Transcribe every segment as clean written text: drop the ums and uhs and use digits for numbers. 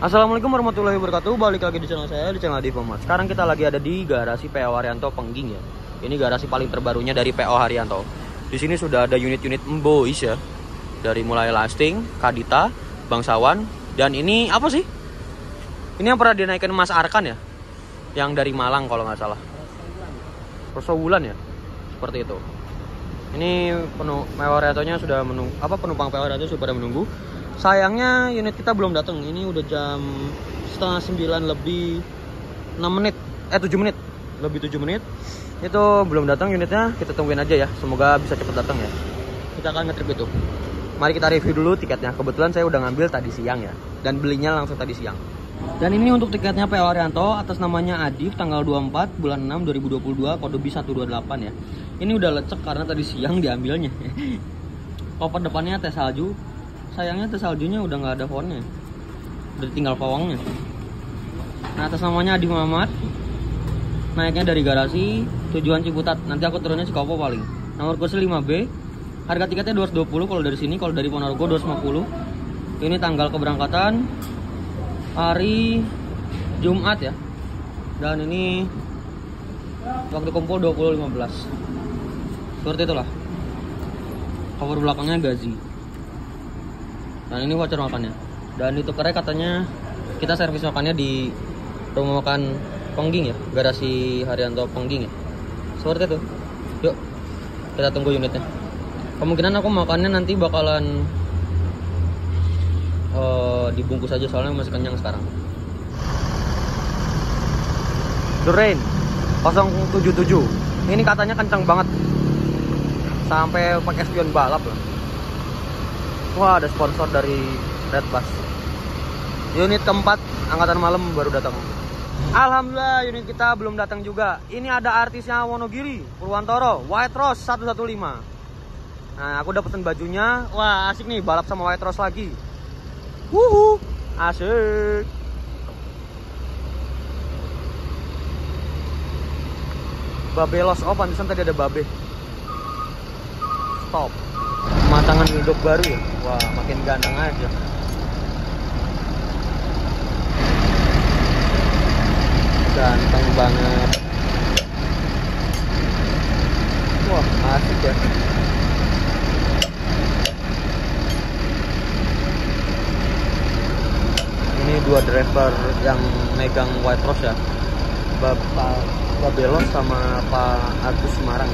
Assalamualaikum warahmatullahi wabarakatuh. Balik lagi di channel saya, di channel Adi Pomat. Sekarang kita lagi ada di garasi PO Haryanto Pengging ya. Ini garasi paling terbarunya dari PO Haryanto. Di sini sudah ada unit-unit Mbois ya. Dari mulai Lasting, Kadita, Bangsawan, dan ini apa sih? Ini yang pernah dinaikkan Mas Arkan ya. Yang dari Malang kalau nggak salah. Persowulan ya. Seperti itu. Ini PO Haryantonya sudah menunggu, penumpang PO Haryanto sudah pada menunggu. Sayangnya unit kita belum datang. Ini udah jam 8:30 lebih 6 menit. 7 menit. Lebih 7 menit. Itu belum datang unitnya. Kita tungguin aja ya. Semoga bisa cepat datang ya. Kita akan nge-trip itu. Mari kita review dulu tiketnya. Kebetulan saya udah ngambil tadi siang ya. Dan belinya langsung tadi siang. Dan ini untuk tiketnya PO Haryanto atas namanya Adif, tanggal 24 bulan 6 2022, kode B128 ya. Ini udah lecek karena tadi siang diambilnya. Koper depannya teh salju. Sayangnya teh saljunya udah nggak ada fontnya, udah tinggal pawangnya. Nah, atas namanya Adi Muhammad, naiknya dari garasi tujuan Ciputat. Nanti aku turunnya Cikopo paling. Nomor kursi 5B. Harga tiketnya 220 kalau dari sini, kalau dari Ponorogo 250. Ini tanggal keberangkatan hari Jumat ya. Dan ini waktu kumpul 20.15. Seperti itulah. Cover belakangnya Gazi. Dan ini voucher makannya. Dan itu keren katanya kita servis makannya di rumah makan Pengging ya, garasi Haryanto Pengging ya. Seperti itu. Yuk, kita tunggu unitnya. Kemungkinan aku makannya nanti bakalan dibungkus aja soalnya masih kenyang sekarang. The Rain 077. Ini katanya kencang banget. Sampai pakai spion balap lah. Wah, ada sponsor dari Red Bus. Unit keempat angkatan malam baru datang. Alhamdulillah unit kita belum datang juga. Ini ada artisnya Wonogiri, Purwantoro, White Rose 115. Nah, aku udah pesen bajunya. Wah, asik nih balap sama White Rose lagi. Wuhu, asik. Babelos, oh pantesan tadi ada babe. Stop. Pemasangan hidup baru ya. Wah, makin ganteng aja. Ganteng banget. Wah, asik ya. Ini dua driver yang megang White Rose ya. Bapak Babelos sama Pak Agus Semarang.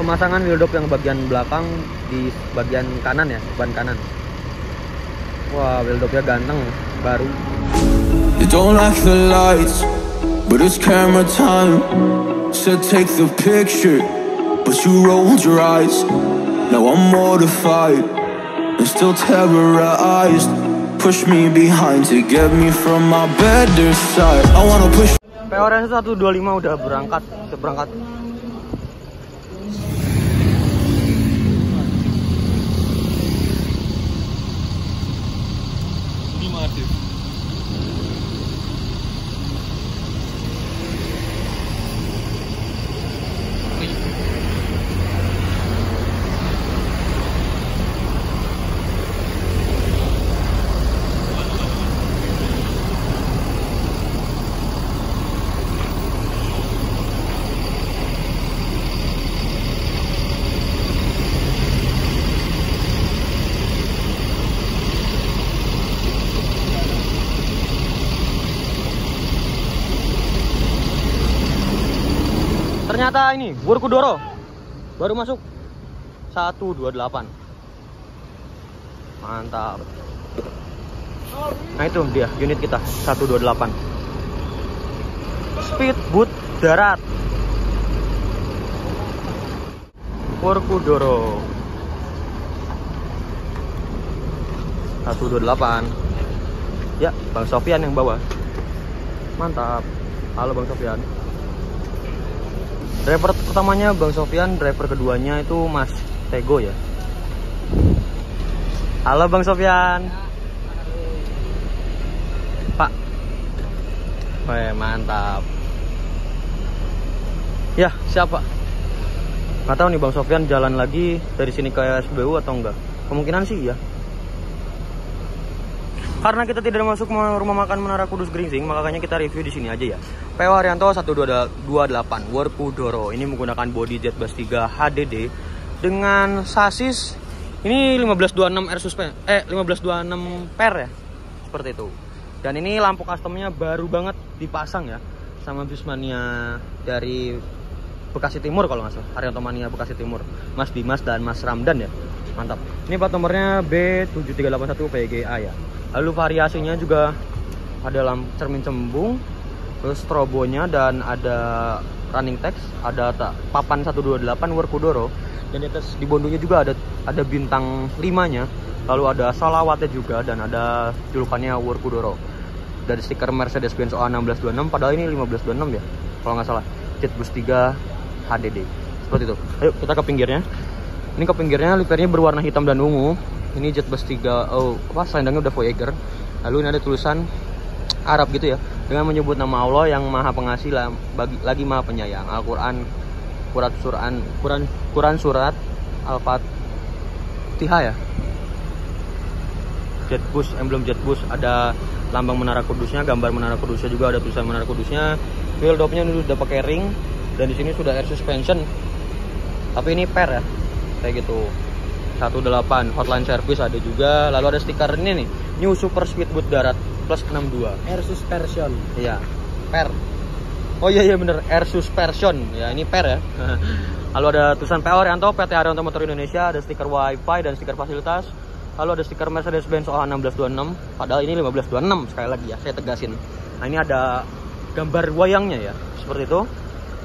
Pemasangan wheeldock yang bagian belakang di bagian kanan ya, ban kanan. Wah, wheeldocknya ganteng, baru. You don't like the lights, but it's camera time. Said take the picture, but you rolled your eyes. Now I'm mortified and still terrorized. Push me behind to get me from my better side. I wanna push. PO Haryanto 125 udah berangkat. Ternyata ini Workudoro baru masuk 128. Mantap. Nah, itu dia unit kita 128. Speedboat darat Workudoro 128. Ya, Bang Sofyan yang bawa. Mantap. Halo Bang Sofyan. Driver pertamanya Bang Sofyan, driver keduanya itu Mas Tego ya. Halo Bang Sofyan. Pak. Weh, mantap. Ya, siapa? Nggak tahu nih Bang Sofyan jalan lagi dari sini ke SBU atau enggak. Kemungkinan sih ya. Karena kita tidak masuk rumah makan Menara Kudus Gringsing, makanya kita review di sini aja ya. PO Haryanto 128 Workudoro. Ini menggunakan bodi Jet Bus 3 HDD dengan sasis ini 1526 R suspension 1526 per ya. Seperti itu. Dan ini lampu customnya baru banget dipasang ya sama Bismania dari Bekasi Timur kalau nggak salah. Haryanto Mania Bekasi Timur. Mas Dimas dan Mas Ramdan ya. Mantap. Ini plat nomornya B7381 PGA ya. Lalu variasinya juga ada lampu cermin cembung, terus strobonya, dan ada running text, ada papan 128 Workudoro, dan di atas di bondonya juga ada bintang 5-nya. Lalu ada salawatnya juga dan ada julukannya Workudoro. Dari stiker Mercedes-Benz OA 1626, padahal ini 1526 ya kalau nggak salah. Jet Bus 3 HDD. Seperti itu. Ayo kita ke pinggirnya. Ini ke pinggirnya livernya berwarna hitam dan ungu. Ini Jet Bus 3, selendangnya udah Voyager. Lalu ini ada tulisan Arab gitu ya, dengan menyebut nama Allah yang Maha Pengasih lagi Maha Penyayang. Al-Quran, Quran surat Al-Fatihah ya. Jet Bus, emblem Jet Bus, ada lambang Menara Kudusnya, gambar Menara Kudusnya juga, ada tulisan Menara Kudusnya. Wheel dopnya ini udah pakai ring, dan di sini sudah air suspension. Tapi ini per ya, kayak gitu. 18 hotline service ada juga. Lalu ada stiker ini nih, New Super Speedboat Darat plus 62 air suspension. Iya, per. Oh iya bener, air suspension. Ya ini per ya. Lalu ada tulisan PO Haryanto, PT Haryanto Motor Indonesia, ada stiker wifi dan stiker fasilitas. Lalu ada stiker Mercedes-Benz OH 1626, padahal ini 1526 sekali lagi ya, saya tegasin. Nah ini ada gambar wayangnya ya, seperti itu.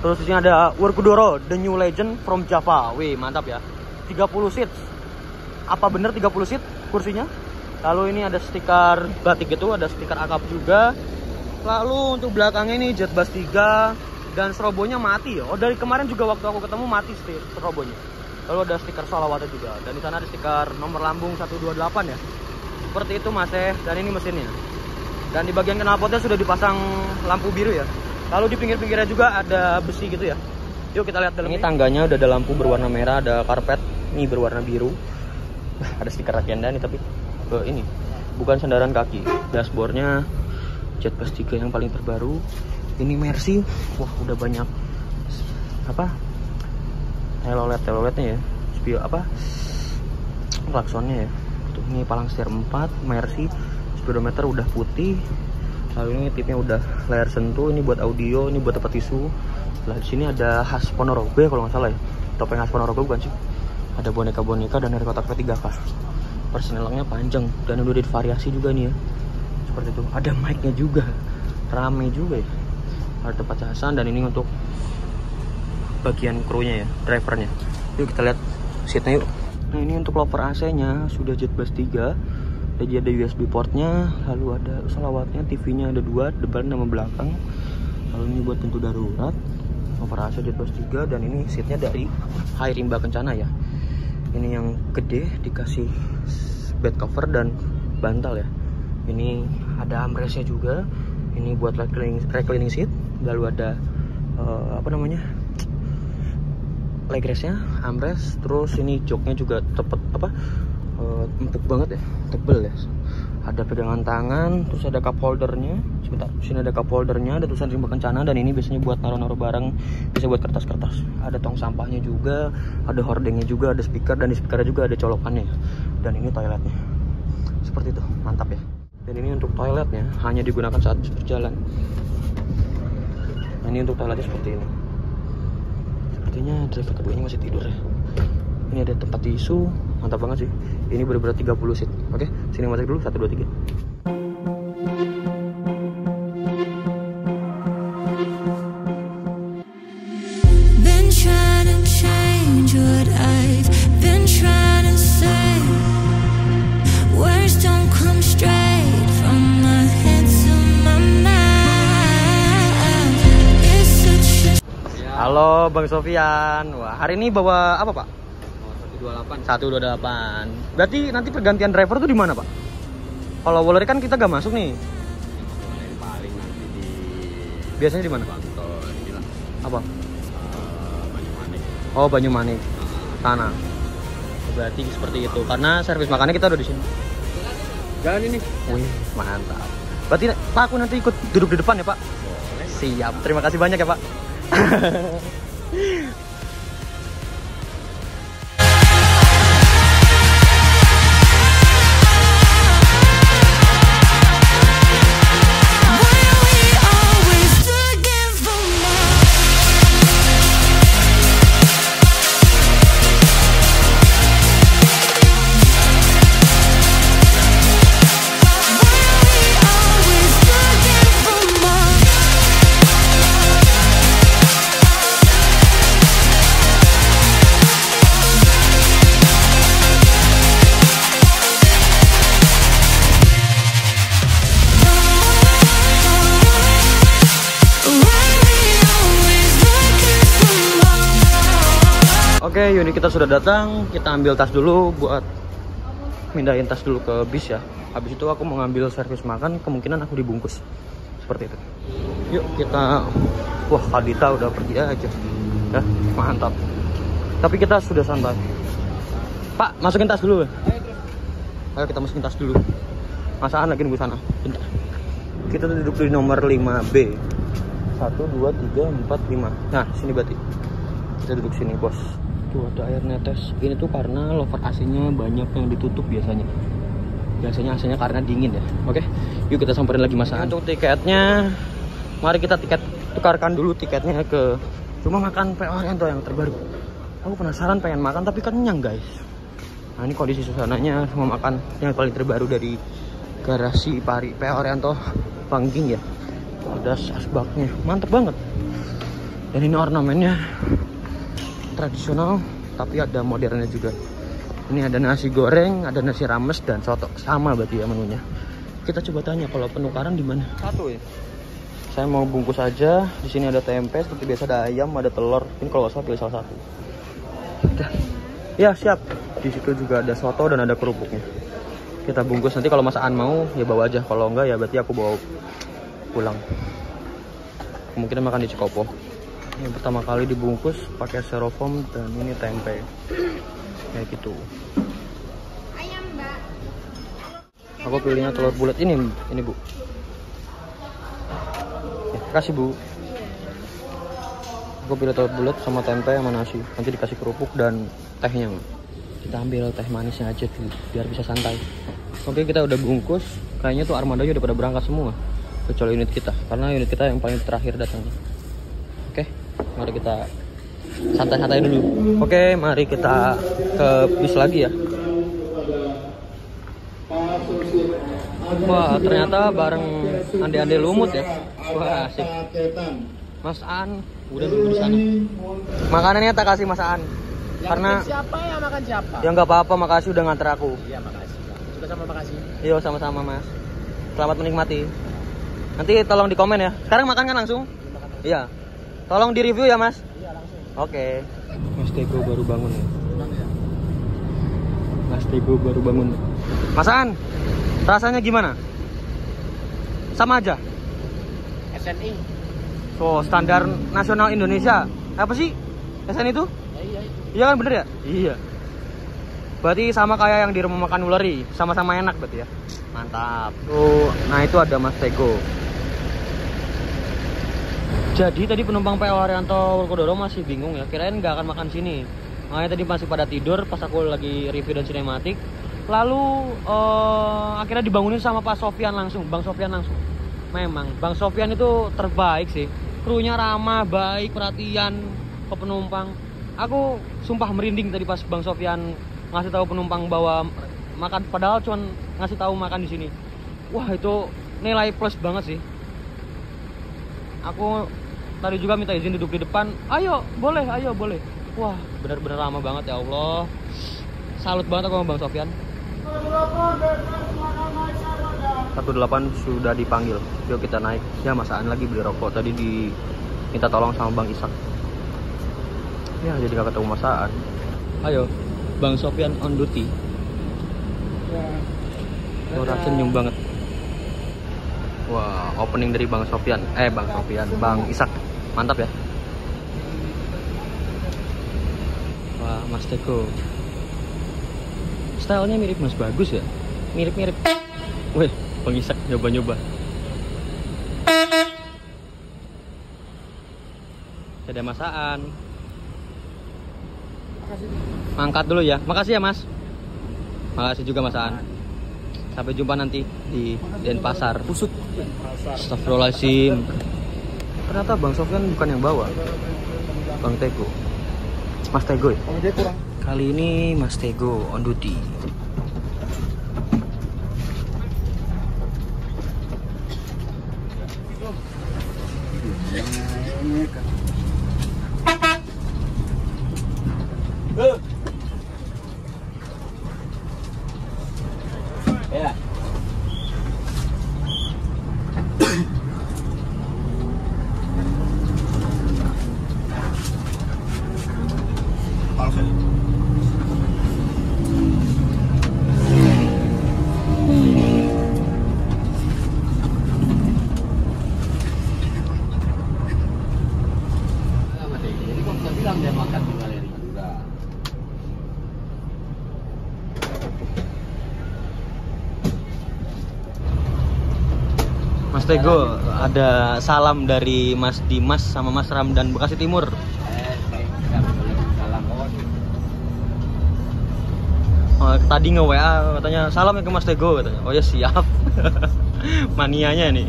Terus di sini ada Workudoro, The New Legend from Java. Wih, mantap ya. 30 seats. Apa bener 30 seat kursinya? Lalu ini ada stiker batik gitu, ada stiker akap juga. Lalu untuk belakangnya ini Jet Bus 3 dan strobonya mati ya. Oh, dari kemarin juga waktu aku ketemu mati strobonya. Lalu ada stiker salawatnya juga. Dan di sana ada stiker nomor lambung 128 ya. Seperti itu Mas dan ini mesinnya. Dan di bagian knalpotnya sudah dipasang lampu biru ya. Lalu di pinggir-pinggirnya juga ada besi gitu ya. Yuk kita lihat dalam. Ini tangganya udah ada lampu berwarna merah, ada karpet ini berwarna biru. Ada stiker Rakyanda nih, tapi ini bukan sandaran kaki. Dashboardnya Jet Bus 3 yang paling terbaru. Ini Mercy. Wah, udah banyak telolet-teloletnya ya. Spion klaksonnya ya. Tuh, ini palang setir 4 Mercy. Speedometer udah putih. Lalu ini tipnya udah layar sentuh. Ini buat audio, ini buat tempat tisu. Lah di sini ada khas Ponorogo ya kalau nggak salah ya. Topeng khas Ponorogo bukan sih? Ada boneka-boneka dan dari kotak P3K. Persenelangnya panjang dan udah divariasi juga nih ya. Seperti itu. Ada mic-nya juga. Rame juga ya. Ada tempat casan dan ini untuk bagian krunya ya, drivernya. Yuk kita lihat seatnya yuk. Nah ini untuk lover AC-nya sudah Jet Bus 3. Ada USB portnya, lalu ada salawatnya, TV-nya ada 2, depan sama belakang. Lalu ini buat pintu darurat. Lover AC Jet Bus 3 dan ini seatnya dari Hai Rimba Kencana ya. Ini yang gede dikasih bed cover dan bantal ya. Ini ada armrestnya juga. Ini buat reclining seat. Lalu ada leg restnya, armrest. Terus ini joknya juga empuk banget ya, tebel ya. Ada pegangan tangan, terus ada cup holdernya. Sebentar, sini ada cup holdernya, ada tulisan Rimba Kencana dan ini biasanya buat naruh-naruh barang, bisa buat kertas-kertas. Ada tong sampahnya juga, ada hordengnya juga, ada speaker dan di speakernya juga ada colokannya. Dan ini toiletnya. Seperti itu, mantap ya. Dan ini untuk toiletnya hanya digunakan saat berjalan. Nah, ini untuk toiletnya seperti ini. Sepertinya driver keduanya masih tidur ya. Ini ada tempat tisu, mantap banget sih. Ini benar-benar 30 seat. Oke, sini masuk dulu 1 2 3. Been trying to change what I've been trying to say. Words don't come straight from my head to my mind. It's such a... Halo Bang Sofian. Wah, hari ini bawa apa, Pak? 128. Berarti nanti pergantian driver tuh di mana, Pak? Kalau Wolleri kan kita gak masuk nih. Paling nanti di Biasanya di mana? kantor inilah. Apa? Banyumanik. Oh, Banyumanik. Sana. Berarti seperti itu. Karena servis makannya kita udah di sini. Jangan ini. Wih, mantap. Berarti Pak, aku nanti ikut duduk di depan ya, Pak? Boleh. Siap. Terima kasih banyak ya, Pak. Oke, unit kita sudah datang. Kita ambil tas dulu buat mindahin tas dulu ke bis ya. Habis itu aku mau ngambil servis makan, kemungkinan aku dibungkus. Seperti itu. Yuk kita... Wah, Kadita udah pergi aja. Ya, mantap. Tapi kita sudah santai. Pak, masukin tas dulu. Ayo kita masukin tas dulu. Masaan lagi nunggu sana. Bentar. Kita duduk di nomor 5B. 1, 2, 3, 4, 5. Nah, sini berarti. Kita duduk sini, bos. Tuh ada air netes. Ini tuh karena lover AC-nya banyak yang ditutup biasanya. Biasanya AC-nya karena dingin ya. Oke, yuk kita samperin lagi Masaan. Untuk tiketnya, mari kita tukarkan dulu tiketnya ke rumah makan PO Haryanto yang terbaru. Aku penasaran pengen makan tapi kenyang guys. Nah ini kondisi suasananya rumah makan yang paling terbaru dari garasi PO Haryanto Pangging ya. Ada asbaknya, mantep banget. Dan ini ornamennya tradisional tapi ada modernnya juga. Ini ada nasi goreng, ada nasi rames dan soto, sama berarti ya menunya. Kita coba tanya kalau penukaran di mana. Satu ya. Saya mau bungkus aja. Di sini ada tempe seperti biasa, ada ayam, ada telur. Ini kalau salah pilih salah satu. Udah. Ya siap. Di situ juga ada soto dan ada kerupuknya. Kita bungkus, nanti kalau Masaan mau ya bawa aja. Kalau enggak ya berarti aku bawa pulang. Kemungkinan makan di Cikopo. Yang pertama kali dibungkus pakai styrofoam dan ini tempe kayak gitu. Ayam, Mbak. Aku pilihnya telur bulat ini Bu. Ya, kasih Bu. Aku pilih telur bulat sama tempe sama nasi. Nanti dikasih kerupuk dan tehnya. Kita ambil teh manisnya aja dulu biar bisa santai. Oke, kita udah bungkus. Kayaknya tuh armadanya udah pada berangkat semua. Kecuali unit kita, karena unit kita yang paling terakhir datangnya. Oke, mari kita santai-santai dulu. Oke, mari kita ke bis lagi ya. Wah, ternyata bareng ande-ande lumut ya. Wah, asik. Mas An udah dulu di sana. Makanannya tak kasih Mas An. Karena siapa yang makan siapa? ya nggak apa-apa, makasih udah nganter aku. Iya, makasih. Juga sama makasih. Iya, sama-sama Mas. Selamat menikmati. Nanti tolong di komen ya. Sekarang makan kan langsung? Iya. Tolong di review ya Mas. Iya, langsung. Oke. Mas Tego baru bangun ya. Mas Tego baru bangun. Mas An, rasanya gimana? Sama aja. SNI. So, standar nasional Indonesia. Apa sih? SNI itu? Iya. Iya kan bener ya? Iya. Berarti sama kayak yang di rumah makan Uleri, sama-sama enak berarti ya. Mantap. Tuh, nah itu ada Mas Tego. Jadi tadi penumpang PO Haryanto Workodoro masih bingung ya, kirain nggak akan makan sini. Makanya tadi masih pada tidur pas aku lagi review dan sinematik. Lalu akhirnya dibangunin sama Pak Sofyan langsung, Bang Sofyan langsung. Memang Bang Sofyan itu terbaik sih. Krunya ramah, baik, perhatian ke penumpang. Aku sumpah merinding tadi pas Bang Sofyan ngasih tahu penumpang bahwa makan, padahal cuman ngasih tahu makan di sini. Wah, itu nilai plus banget sih. Aku tadi juga minta izin duduk di depan. Ayo, boleh. Wah, benar-benar lama banget ya Allah. Salut banget aku sama Bang Sofyan. 18 sudah dipanggil. Yuk kita naik. Ya, Masaan lagi beli rokok. Tadi diminta tolong sama Bang Isak. Ya, jadi gak ketemu Masaan. Ayo, Bang Sofyan on duty. Orang senyum banget. Wah, opening dari Bang Sofyan. Bang Isak. Mantap ya. Wah, Mas Tego. Stylenya mirip Mas Bagus ya. Mirip-mirip. Wih, Bang Isak nyoba-nyoba. Ada masaan. Angkat dulu ya. Makasih ya Mas. Makasih juga masaan. Sampai jumpa nanti di Denpasar. Pusut. Astagfirullahaladzim. Ternyata Bang Sofyan bukan yang bawa. Bang Tego. Mas Tego ya? Kali ini Mas Tego on duty. Ya. Jadi kok bisa bilang dia makan di galeri juga. Mas Tego, ada salam dari Mas Dimas sama Mas Ramdan Bekasi Timur. Oh, tadi nge-WA katanya salam ya ke Mas Tego katanya. Oh ya siap. Manianya nih.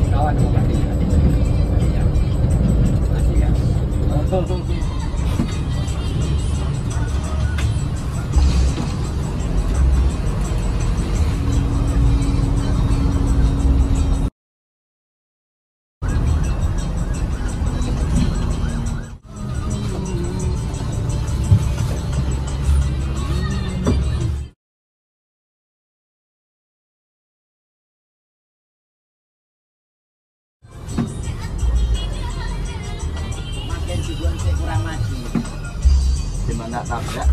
Kawan mau ganti ya. Masih ya. Makin tujuan saya kurang masih. Dimana tabrak?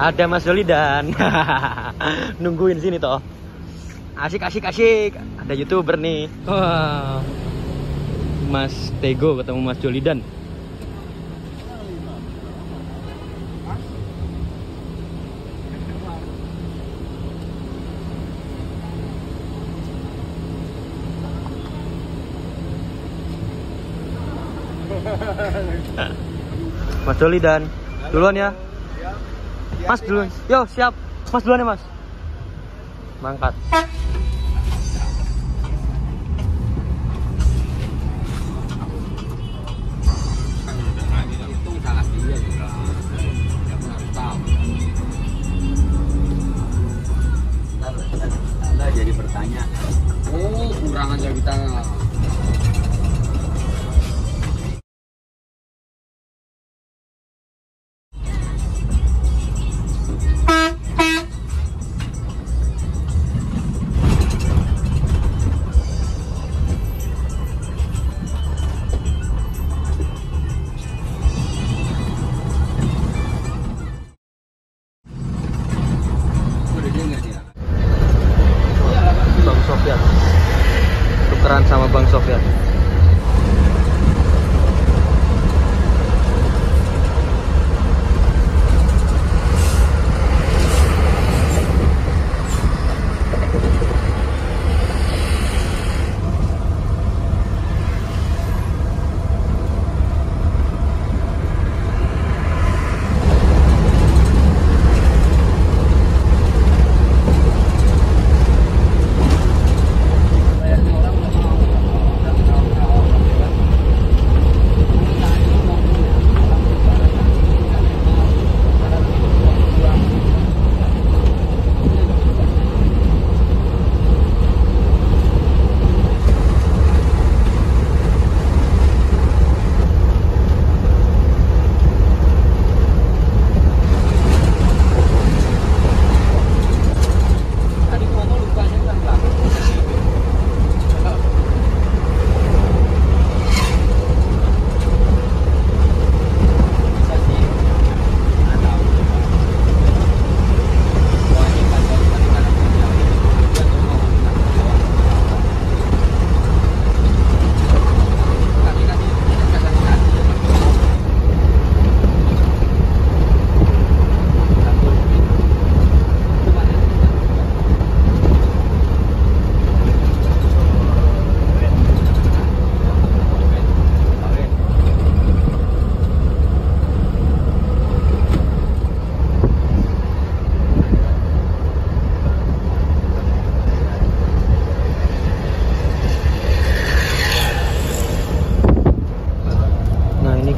Ada Mas Jolidan. Nungguin sini toh. Asik. Ada YouTuber nih. Wah. Mas Tego ketemu Mas Jolidan. Mas Jolidan. Duluan ya. Mas duluan. Yo, siap. Mas duluan ya, Mas. Mangkat. Itu salah dia juga. Dia pun harus tahu. Anda jadi bertanya. Oh, kurang aja kita.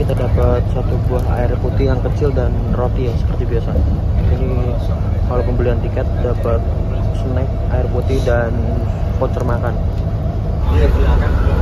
kita dapat satu buah air putih yang kecil dan roti ya seperti biasa. Ini kalau pembelian tiket dapat snack, air putih dan voucher makan. Ini belakang.